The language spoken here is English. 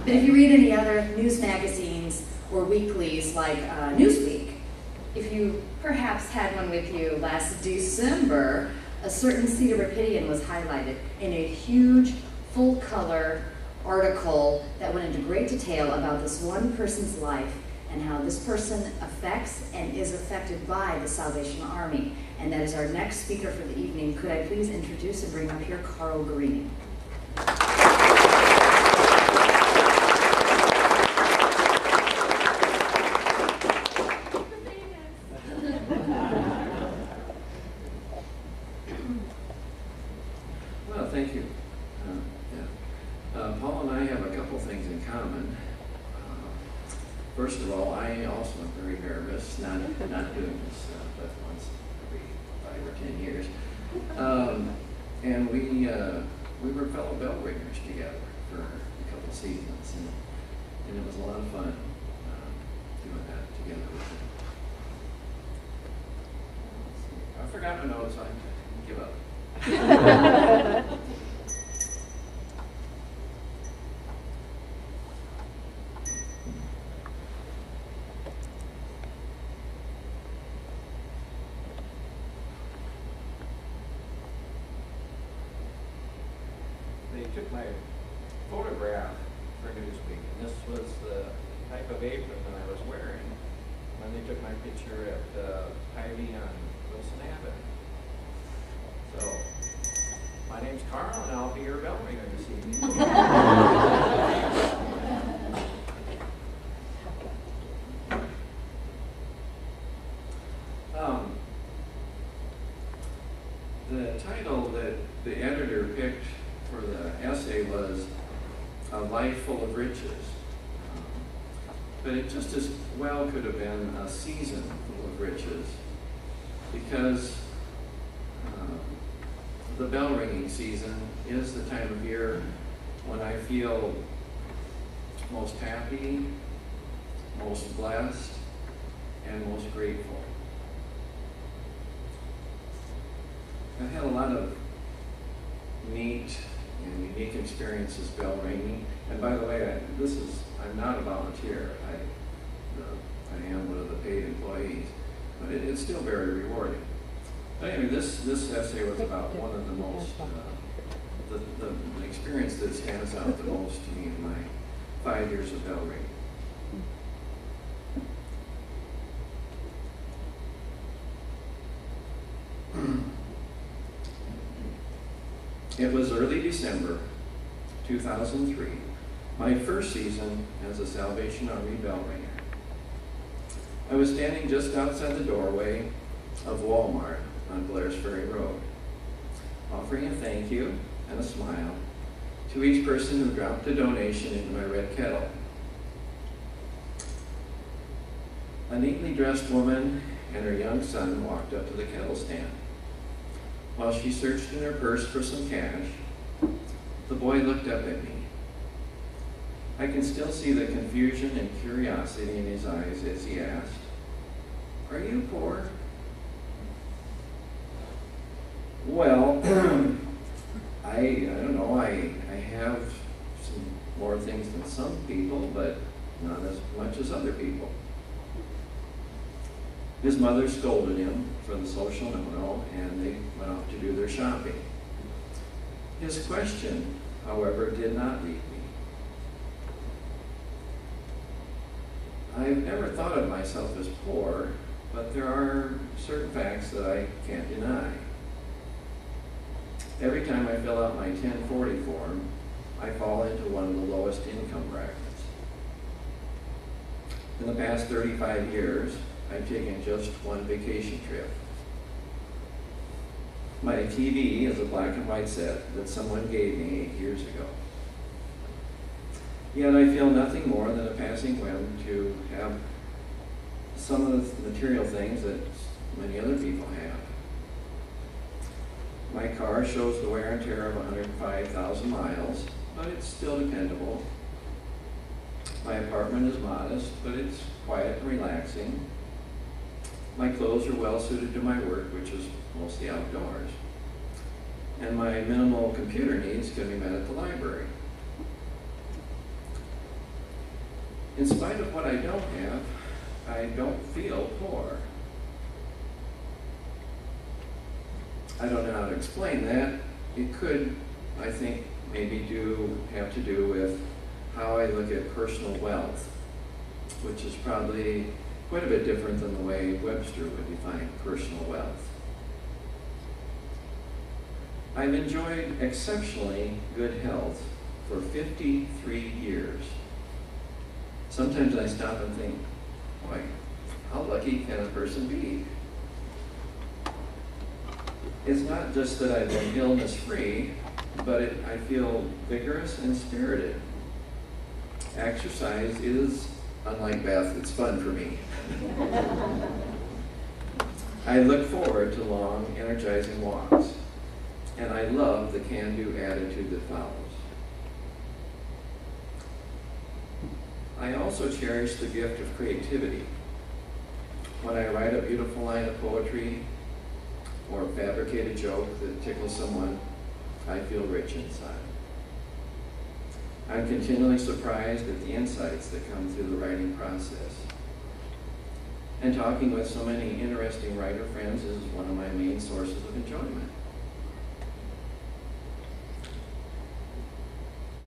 But if you read any other news magazines or weeklies like Newsweek, if you perhaps had one with you last December, a certain Cedar Rapidian was highlighted in a huge, full-color article that went into great detail about this one person's life and how this person affects and is affected by the Salvation Army. And that is our next speaker for the evening. Could I please introduce and bring up here Karl Green? Well, thank you. Paul and I have a couple things in common. First of all, I also am very nervous, not doing this, but once every 5 or 10 years. And we were fellow bell ringers together for a couple seasons, and it was a lot of fun doing that together with him. I forgot my notes, I give up. They took my photograph for Newsweek, and this was the type of apron that I was wearing when they took my picture at Hy-Vee on Wilson Avenue. So, my name's Carl, and I'll be your bell ringer this evening. The title that the editor picked for the essay was A Life Full of Riches. But it just as well could have been A Season Full of Riches, because the bell ringing season is the time of year when I feel most happy, most blessed, and most grateful. I've had a lot of neat and unique experiences bell ringing. And by the way, I'm not a volunteer. I am one of the paid employees, but it's still very rewarding. But anyway, this essay was about one of the most, the experience that stands out the most to me in my 5 years of bell ringing. It was early December 2003, my first season as a Salvation Army bell ringer. I was standing just outside the doorway of Walmart on Blair's Ferry Road, offering a thank you and a smile to each person who dropped a donation into my red kettle. A neatly dressed woman and her young son walked up to the kettle stand. While she searched in her purse for some cash, the boy looked up at me. I can still see the confusion and curiosity in his eyes as he asked, "Are you poor?" Well, I don't know, I have some more things than some people, but not as much as other people. His mother scolded him for the social no-no, and they went off to do their shopping. His question, however, did not leave me. I've never thought of myself as poor, but there are certain facts that I can't deny. Every time I fill out my 1040 form, I fall into one of the lowest income brackets. In the past 35 years, I've taken just one vacation trip. My TV is a black and white set that someone gave me 8 years ago. Yet I feel nothing more than a passing whim to have some of the material things that many other people have. My car shows the wear and tear of 105,000 miles, but it's still dependable. My apartment is modest, but it's quiet and relaxing. My clothes are well suited to my work, which is mostly outdoors. And my minimal computer needs can be met at the library. In spite of what I don't have, I don't feel poor. I don't know how to explain that. It could, I think, maybe have to do with how I look at personal wealth, which is probably quite a bit different than the way Webster would define personal wealth. I've enjoyed exceptionally good health for 53 years. Sometimes I stop and think, boy, how lucky can a person be? It's not just that I've been illness-free, but I feel vigorous and spirited. Exercise is, unlike Beth, it's fun for me. I look forward to long, energizing walks, and I love the can-do attitude that follows. I also cherish the gift of creativity. When I write a beautiful line of poetry or fabricate a joke that tickles someone, I feel rich inside. I'm continually surprised at the insights that come through the writing process. And talking with so many interesting writer friends is one of my main sources of enjoyment.